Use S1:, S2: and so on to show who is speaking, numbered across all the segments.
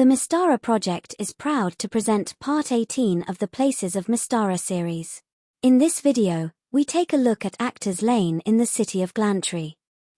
S1: The Mystara project is proud to present Part 18 of the Places of Mystara series. In this video, we take a look at Actors Lane in the city of Glantri.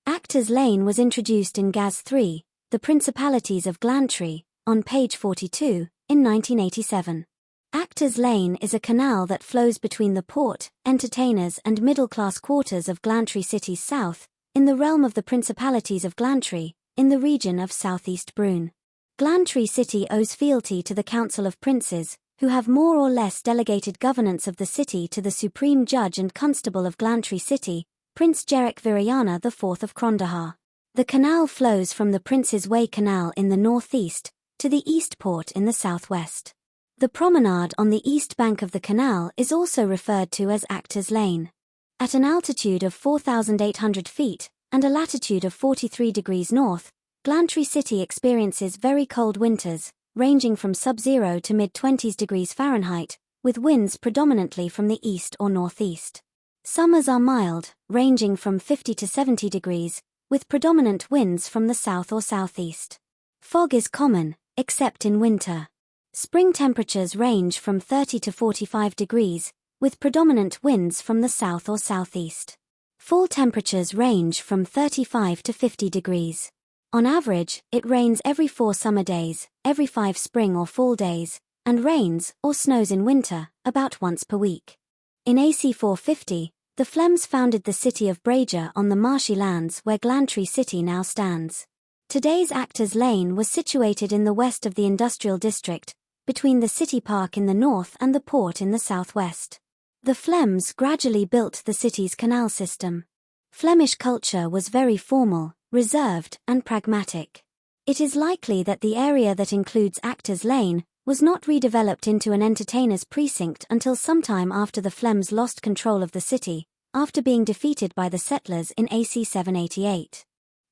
S1: Actors Lane was introduced in GAS 3, The Principalities of Glantri, on page 42, in 1987. Actors Lane is a canal that flows between the port, entertainers and middle-class quarters of Glantri City's south, in the realm of the Principalities of Glantri, in the region of southeast Brune. Glantri City owes fealty to the Council of Princes, who have more or less delegated governance of the city to the Supreme Judge and Constable of Glantri City, Prince Jerek Viriana IV of Krondahar. The canal flows from the Prince's Way Canal in the northeast, to the East Port in the southwest. The promenade on the east bank of the canal is also referred to as Actors Lane. At an altitude of 4,800 feet, and a latitude of 43 degrees north, Glantri City experiences very cold winters, ranging from sub-zero to mid-20s degrees Fahrenheit, with winds predominantly from the east or northeast. Summers are mild, ranging from 50 to 70 degrees, with predominant winds from the south or southeast. Fog is common, except in winter. Spring temperatures range from 30 to 45 degrees, with predominant winds from the south or southeast. Fall temperatures range from 35 to 50 degrees. On average, it rains every 4 summer days, every 5 spring or fall days, and rains, or snows in winter, about once per week. In AC 450, the Flems founded the city of Braga on the marshy lands where Glantri City now stands. Today's Actors Lane was situated in the west of the industrial district, between the city park in the north and the port in the southwest. The Flems gradually built the city's canal system. Flemish culture was very formal, reserved, and pragmatic. It is likely that the area that includes Actors Lane was not redeveloped into an entertainer's precinct until sometime after the Flems lost control of the city, after being defeated by the settlers in AC 788.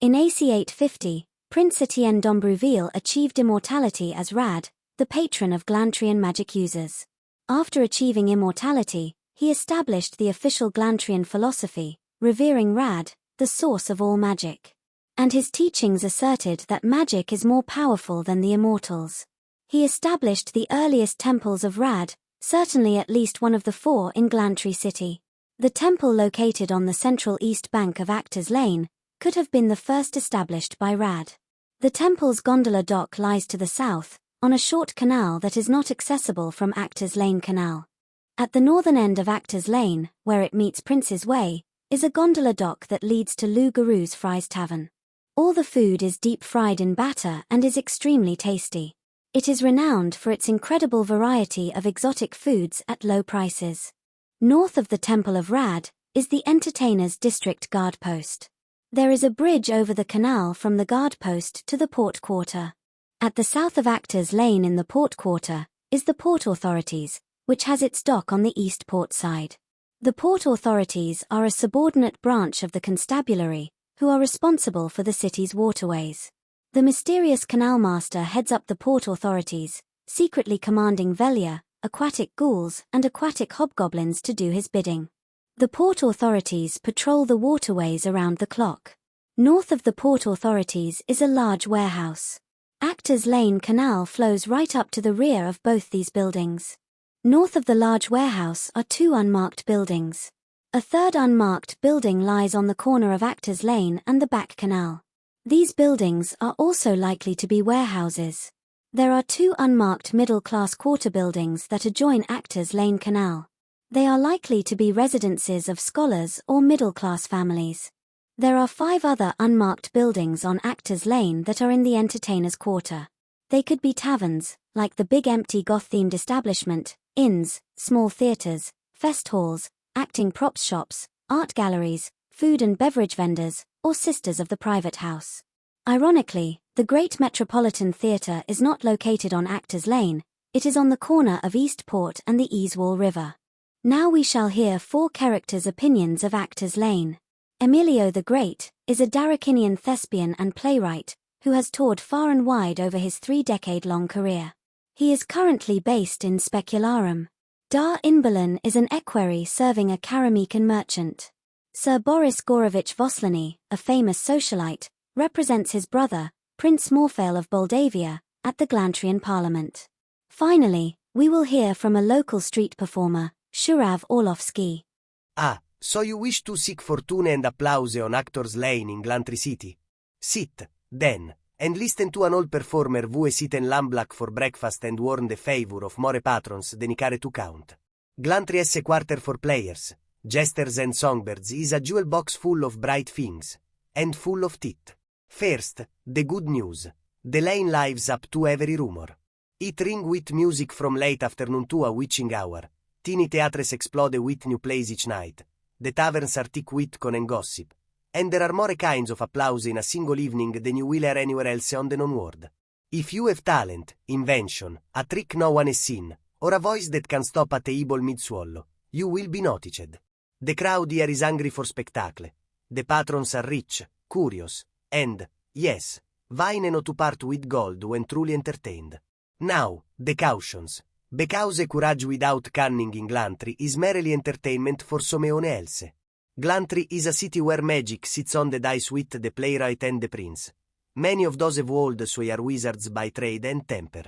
S1: In AC 850, Prince Etienne d'Ambruville achieved immortality as Rad, the patron of Glantrian magic users. After achieving immortality, he established the official Glantrian philosophy, revering Rad, the source of all magic. And his teachings asserted that magic is more powerful than the immortals. He established the earliest temples of Rad, certainly at least one of the 4 in Glantri City. The temple located on the central east bank of Actors Lane could have been the first established by Rad. The temple's gondola dock lies to the south, on a short canal that is not accessible from Actors Lane Canal. At the northern end of Actors Lane, where it meets Prince's Way, is a gondola dock that leads to Lou Garou's Fries Tavern. All the food is deep-fried in batter and is extremely tasty. It is renowned for its incredible variety of exotic foods at low prices. North of the Temple of Rad is the Entertainers District Guard Post. There is a bridge over the canal from the guard post to the port quarter. At the south of Actors Lane in the port quarter is the Port Authorities, which has its dock on the east port side. The Port Authorities are a subordinate branch of the Constabulary, who are responsible for the city's waterways. The mysterious canal master heads up the Port Authorities, secretly commanding Velia, aquatic ghouls and aquatic hobgoblins to do his bidding. The Port Authorities patrol the waterways around the clock. North of the Port Authorities is a large warehouse. Actors Lane Canal flows right up to the rear of both these buildings. North of the large warehouse are 2 unmarked buildings. A third unmarked building lies on the corner of Actors Lane and the back canal. These buildings are also likely to be warehouses. There are 2 unmarked middle-class quarter buildings that adjoin Actors Lane Canal. They are likely to be residences of scholars or middle-class families. There are 5 other unmarked buildings on Actors Lane that are in the entertainers' quarter. They could be taverns, like the Big Empty Goth-themed establishment, inns, small theatres, fest halls, acting props shops, art galleries, food and beverage vendors, or sisters of the private house. Ironically, the Great Metropolitan Theatre is not located on Actors Lane, it is on the corner of East Port and the Easewall River. Now we shall hear 4 characters' opinions of Actors Lane. Emilio the Great is a Daracinian thespian and playwright, who has toured far and wide over his 3-decade-long career. He is currently based in Specularum. Dar Inbelen is an equerry serving a Karamican merchant. Sir Boris Gorovich Voslany, a famous socialite, represents his brother, Prince Morfail of Moldavia, at the Glantrian Parliament. Finally, we will hear from a local street performer, Shurav Orlovsky.
S2: Ah, so you wish to seek fortune and applause on Actors Lane in Glantri City? Sit, then, and listen to an old performer who is eaten lamb for breakfast and won the favor of more patrons than he care to count. Glantri is a quarter for players, jesters and songbirds is a jewel box full of bright things, and full of teeth. First, the good news. The lane lives up to every rumor. It ring with music from late afternoon to a witching hour. Teeny theatres explode with new plays each night. The taverns are thick with con and gossip. And there are more kinds of applause in a single evening than you will hear anywhere else on the known world. If you have talent, invention, a trick no one has seen, or a voice that can stop a table mid-swallow, you will be noticed. The crowd here is hungry for spectacle. The patrons are rich, curious, and, yes, vain to part with gold when truly entertained. Now, the cautions. Because a courage without cunning in Glantri is merely entertainment for someone else. Glantri is a city where magic sits on the dice with the playwright and the prince. Many of those who hold sway are wizards by trade and temper.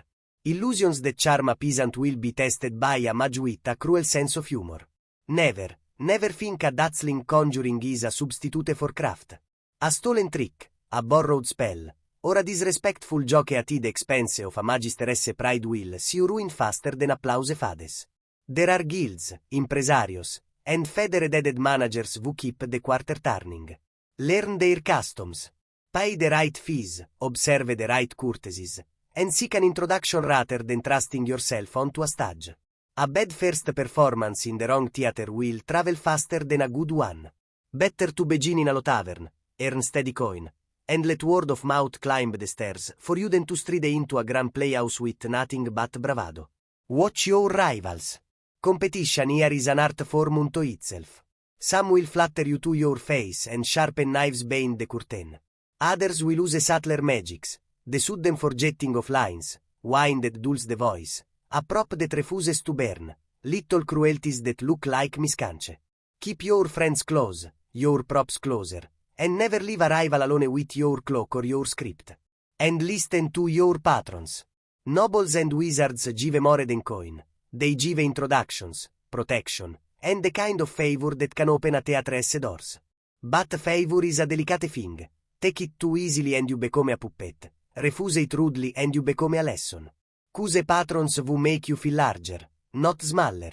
S2: Illusions that charm a peasant will be tested by a mage with a cruel sense of humor. Never think a dazzling conjuring is a substitute for craft. A stolen trick, a borrowed spell, or a disrespectful joke at the expense of a magisteresse pride will see you ruin faster than applause fades. There are guilds, impresarios, and federated managers who keep the quarter turning. Learn their customs. Pay the right fees, observe the right courtesies, and seek an introduction rather than trusting yourself onto a stage. A bad first performance in the wrong theater will travel faster than a good one. Better to begin in a low tavern, earn steady coin, and let word of mouth climb the stairs for you than to stride into a grand playhouse with nothing but bravado. Watch your rivals. Competition here is an art form unto itself. Some will flatter you to your face and sharpen knives behind the curtain. Others will use subtler magics, the sudden forgetting of lines, wine that dulls the voice, a prop that refuses to burn, little cruelties that look like miscance. Keep your friends close, your props closer, and never leave a rival alone with your cloak or your script. And listen to your patrons. Nobles and wizards give more than coin. They give introductions, protection, and the kind of favor that can open a theatre's doors. But favor is a delicate thing. Take it too easily and you become a puppet. Refuse it rudely and you become a lesson. Choose patrons who make you feel larger, not smaller.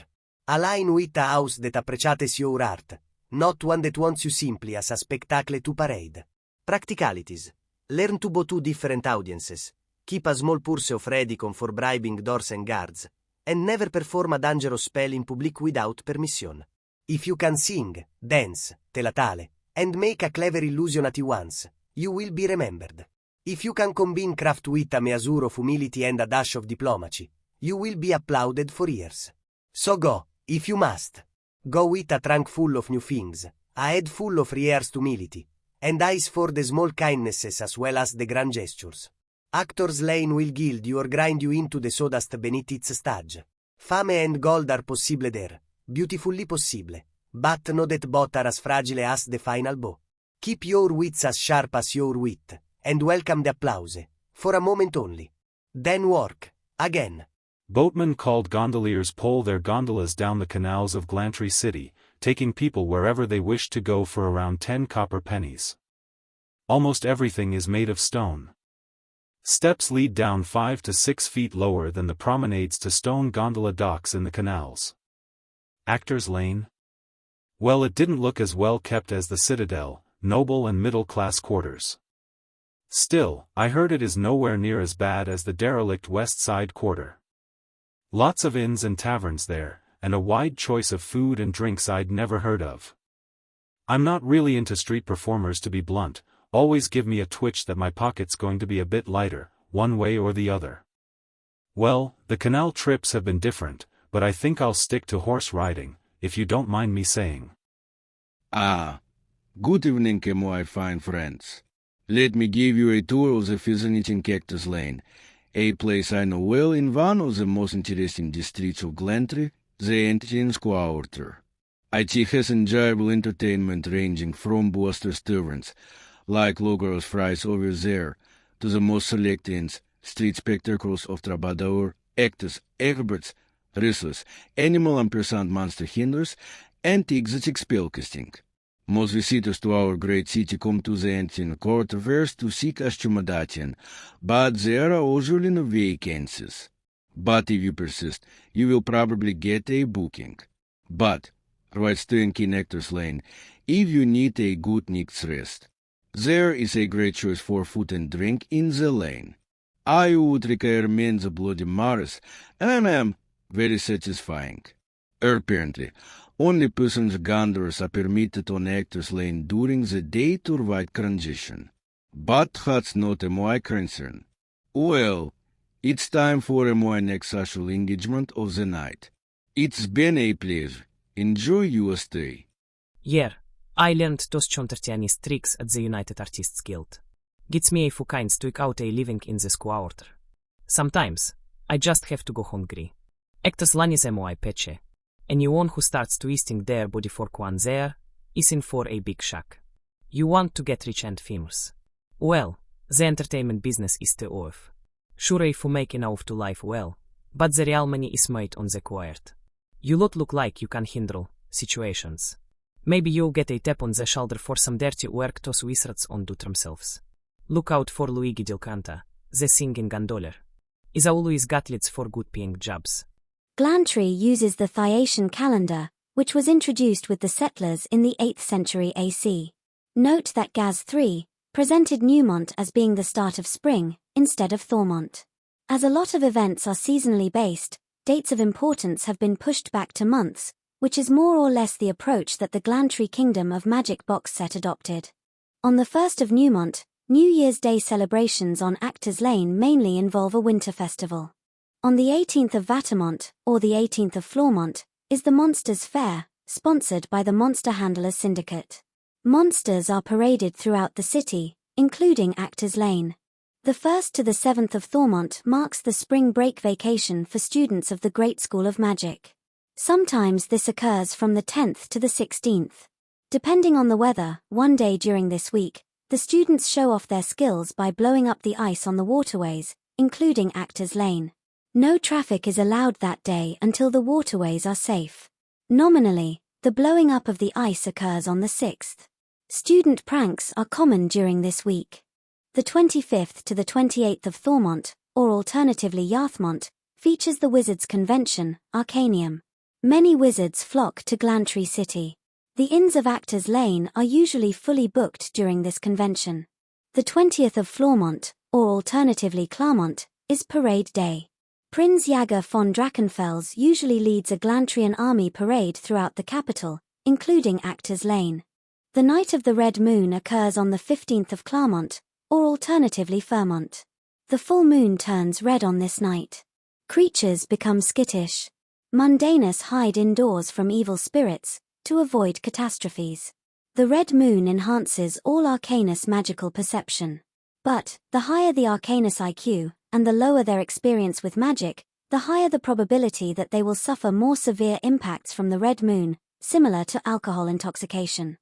S2: Align with a house that appreciates your art, not one that wants you simply as a spectacle to parade. Practicalities. Learn to bow to different audiences. Keep a small purse of ready for bribing doors and guards. And never perform a dangerous spell in public without permission. If you can sing, dance, telatale, and make a clever illusion at once, you will be remembered. If you can combine craft with a measure of humility and a dash of diplomacy, you will be applauded for years. So go, if you must. Go with a trunk full of new things, a head full of rehearsed humility, and eyes for the small kindnesses as well as the grand gestures. Actors Lane will gild you or grind you into the sawdust beneath its stage. Fame and gold are possible there, beautifully possible, but know that both are as fragile as the final bow. Keep your wits as sharp as your wit, and welcome the applause, for a moment only. Then work, again.
S3: Boatmen called gondoliers pole their gondolas down the canals of Glantri City, taking people wherever they wish to go for around 10 copper pennies. Almost everything is made of stone. Steps lead down 5 to 6 feet lower than the promenades to stone gondola docks in the canals. Actors Lane? Well, it didn't look as well kept as the Citadel, noble and middle-class quarters. Still, I heard it is nowhere near as bad as the derelict West Side quarter. Lots of inns and taverns there, and a wide choice of food and drinks I'd never heard of. I'm not really into street performers, to be blunt. Always give me a twitch that my pocket's going to be a bit lighter, one way or the other. Well, the canal trips have been different, but I think I'll stick to horse riding, if you don't mind me saying.
S4: Ah, good evening, my fine friends. Let me give you a tour of the fascinating Cactus Lane, a place I know well in one of the most interesting districts of Glantri, the Entertainers Quarter. It has enjoyable entertainment ranging from Buster's taverns, like Logar's fries over there, to the most select inns, street spectacles of troubadour, actors, acrobats, wrestlers, animal and monster handlers, and exotic spellcasting. Most visitors to our great city come to the ancient court first to seek accommodation, but there are usually no vacancies. But if you persist, you will probably get a booking. But, right staying in Actors Lane, if you need a good night's rest, there is a great choice for food and drink in the lane. I would recommend the Bloody Maris, and I am very satisfying. Apparently, only persons gondolas are permitted on Actors Lane during the day to avoid congestion. But that's not my concern. Well, it's time for my next social engagement of the night. It's been a pleasure. Enjoy your stay.
S5: Yeah, I learned those Chontertianis tricks at the United Artists Guild. Gets me a few kinds to eke out a living in this quarter. Sometimes, I just have to go hungry. Actors lanisemo I peche. Anyone who starts twisting their body for one there is in for a big shock. You want to get rich and famous. Well, the entertainment business is too off. Sure if you make enough to live well, but the real money is made on the quiet. You lot look like you can handle situations. Maybe you'll get a tap on the shoulder for some dirty work those wizards on do themselves. Look out for Luigi Del Canta, the singing gondoler. Is always got leads for good paying jobs.
S1: Glantri uses the Thyatian calendar, which was introduced with the settlers in the 8th century AC. Note that Gaz III presented Newmont as being the start of spring, instead of Thormont. As a lot of events are seasonally based, dates of importance have been pushed back to months, which is more or less the approach that the Glantri Kingdom of Magic box set adopted. On the 1st of Newmont, New Year's Day celebrations on Actors Lane mainly involve a winter festival. On the 18th of Vatamont, or the 18th of Flormont, is the Monsters Fair, sponsored by the Monster Handlers Syndicate. Monsters are paraded throughout the city, including Actors Lane. The 1st to the 7th of Thormont marks the spring break vacation for students of the Great School of Magic. Sometimes this occurs from the 10th to the 16th. Depending on the weather, one day during this week, the students show off their skills by blowing up the ice on the waterways, including Actors Lane. No traffic is allowed that day until the waterways are safe. Nominally, the blowing up of the ice occurs on the 6th. Student pranks are common during this week. The 25th to the 28th of Thormont, or alternatively Yarthmont, features the Wizards' Convention, Arcanium. Many wizards flock to Glantri City. The inns of Actors Lane are usually fully booked during this convention. The 20th of Flormont, or alternatively Claremont, is Parade Day. Prinz Jager von Drachenfels usually leads a Glantrian army parade throughout the capital, including Actors Lane. The Night of the Red Moon occurs on the 15th of Claremont, or alternatively Fairmont. The full moon turns red on this night. Creatures become skittish. Mundanus hide indoors from evil spirits, to avoid catastrophes. The red moon enhances all Arcanus magical perception. But, the higher the Arcanus IQ, and the lower their experience with magic, the higher the probability that they will suffer more severe impacts from the red moon, similar to alcohol intoxication.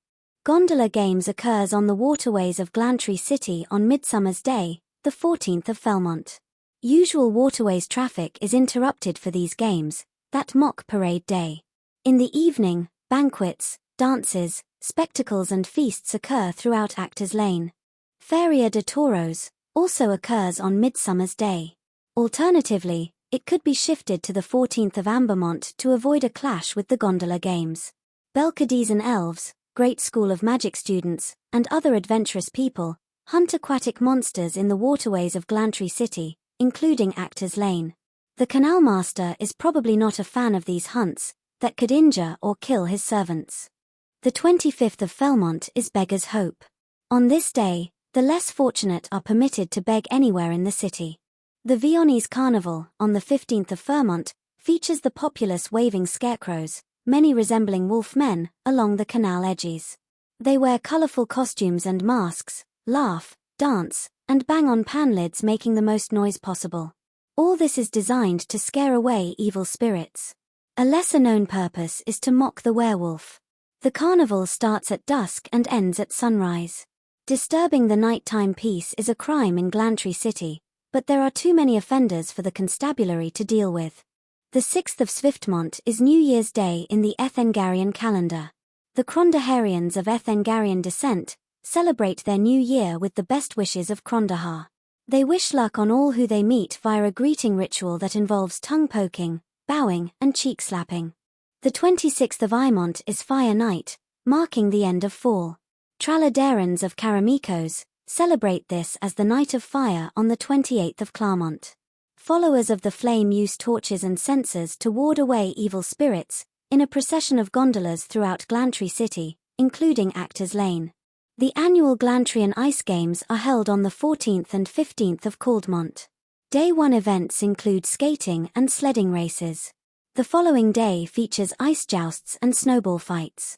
S1: Gondola games occurs on the waterways of Glantri City on Midsummer's Day, the 14th of Felmont. Usual waterways traffic is interrupted for these games, that mock Parade Day. In the evening, banquets, dances, spectacles and feasts occur throughout Actors Lane. Feria de Toros also occurs on Midsummer's Day. Alternatively, it could be shifted to the 14th of Ambermont to avoid a clash with the gondola games. Belcadesian elves, Great School of Magic students, and other adventurous people hunt aquatic monsters in the waterways of Glantri City, including Actors Lane. The canal master is probably not a fan of these hunts that could injure or kill his servants. The 25th of Felmont is Beggar's Hope. On this day, the less fortunate are permitted to beg anywhere in the city. The Viennese Carnival, on the 15th of Fairmont, features the populous waving scarecrows, many resembling wolf men, along the canal edges. They wear colorful costumes and masks, laugh, dance, and bang on pan lids, making the most noise possible. All this is designed to scare away evil spirits. A lesser-known purpose is to mock the werewolf. The carnival starts at dusk and ends at sunrise. Disturbing the nighttime peace is a crime in Glantri City, but there are too many offenders for the constabulary to deal with. The 6th of Swiftmont is New Year's Day in the Ethengarian calendar. The Crondaharians of Ethengarian descent celebrate their new year with the best wishes of Crondahar. They wish luck on all who they meet via a greeting ritual that involves tongue poking, bowing, and cheek slapping. The 26th of Imont is Fire Night, marking the end of fall. Traladarans of Karamikos celebrate this as the Night of Fire on the 28th of Claremont. Followers of the flame use torches and censers to ward away evil spirits, in a procession of gondolas throughout Glantri City, including Actors Lane. The annual Glantrian Ice Games are held on the 14th and 15th of Caldmont. Day 1 events include skating and sledding races. The following day features ice jousts and snowball fights.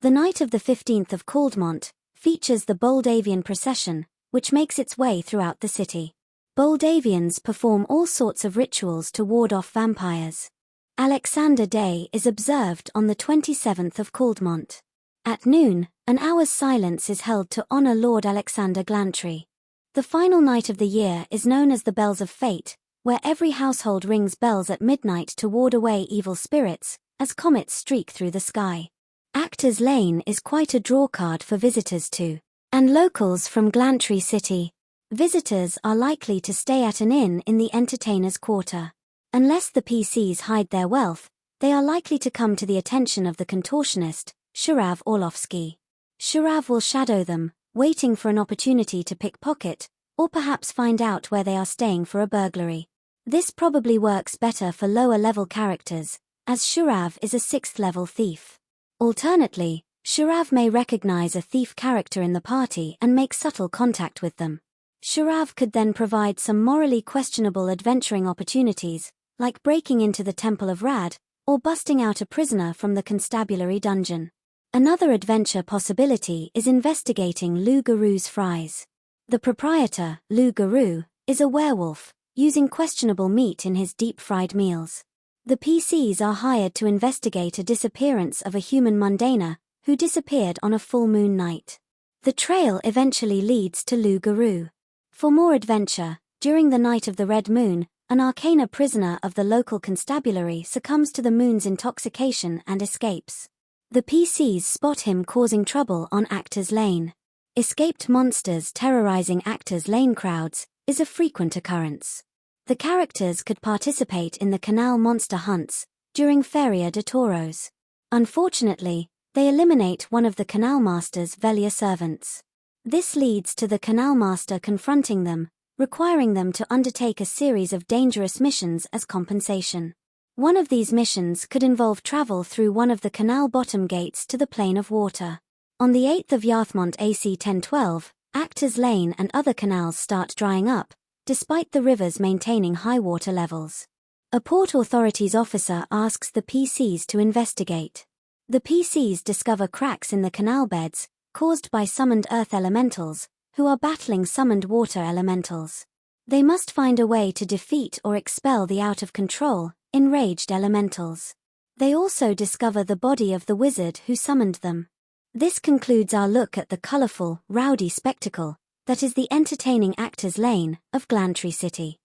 S1: The night of the 15th of Caldmont features the Boldavian procession, which makes its way throughout the city. Boldavians perform all sorts of rituals to ward off vampires. Alexander Day is observed on the 27th of Caldmont. At noon, an hour's silence is held to honor Lord Alexander Glantri. The final night of the year is known as the Bells of Fate, where every household rings bells at midnight to ward away evil spirits, as comets streak through the sky. Actors Lane is quite a drawcard for visitors to, and locals from Glantri City. Visitors are likely to stay at an inn in the entertainers' quarter. Unless the PCs hide their wealth, they are likely to come to the attention of the contortionist, Shurav Orlovsky. Shurav will shadow them, waiting for an opportunity to pickpocket, or perhaps find out where they are staying for a burglary. This probably works better for lower-level characters, as Shurav is a 6th-level thief. Alternately, Shurav may recognize a thief character in the party and make subtle contact with them. Shurav could then provide some morally questionable adventuring opportunities, like breaking into the Temple of Rad, or busting out a prisoner from the constabulary dungeon. Another adventure possibility is investigating Lou Garou's fries. The proprietor, Lou Garou, is a werewolf, using questionable meat in his deep-fried meals. The PCs are hired to investigate a disappearance of a human mundaner, who disappeared on a full moon night. The trail eventually leads to Lou Garou. For more adventure, during the night of the Red Moon, an Arcana prisoner of the local constabulary succumbs to the moon's intoxication and escapes. The PCs spot him causing trouble on Actors Lane. Escaped monsters terrorizing Actors Lane crowds is a frequent occurrence. The characters could participate in the canal monster hunts during Feria de Toros. Unfortunately, they eliminate one of the canal master's Velia servants. This leads to the canal master confronting them, requiring them to undertake a series of dangerous missions as compensation. One of these missions could involve travel through one of the canal bottom gates to the plane of water. On the 8th of Yarthmont AC 1012, Actors Lane and other canals start drying up, despite the rivers maintaining high water levels. A Port Authorities officer asks the PCs to investigate. The PCs discover cracks in the canal beds, caused by summoned earth elementals, who are battling summoned water elementals. They must find a way to defeat or expel the out-of-control, enraged elementals. They also discover the body of the wizard who summoned them. This concludes our look at the colorful, rowdy spectacle that is the entertaining Actors Lane of Glantri City.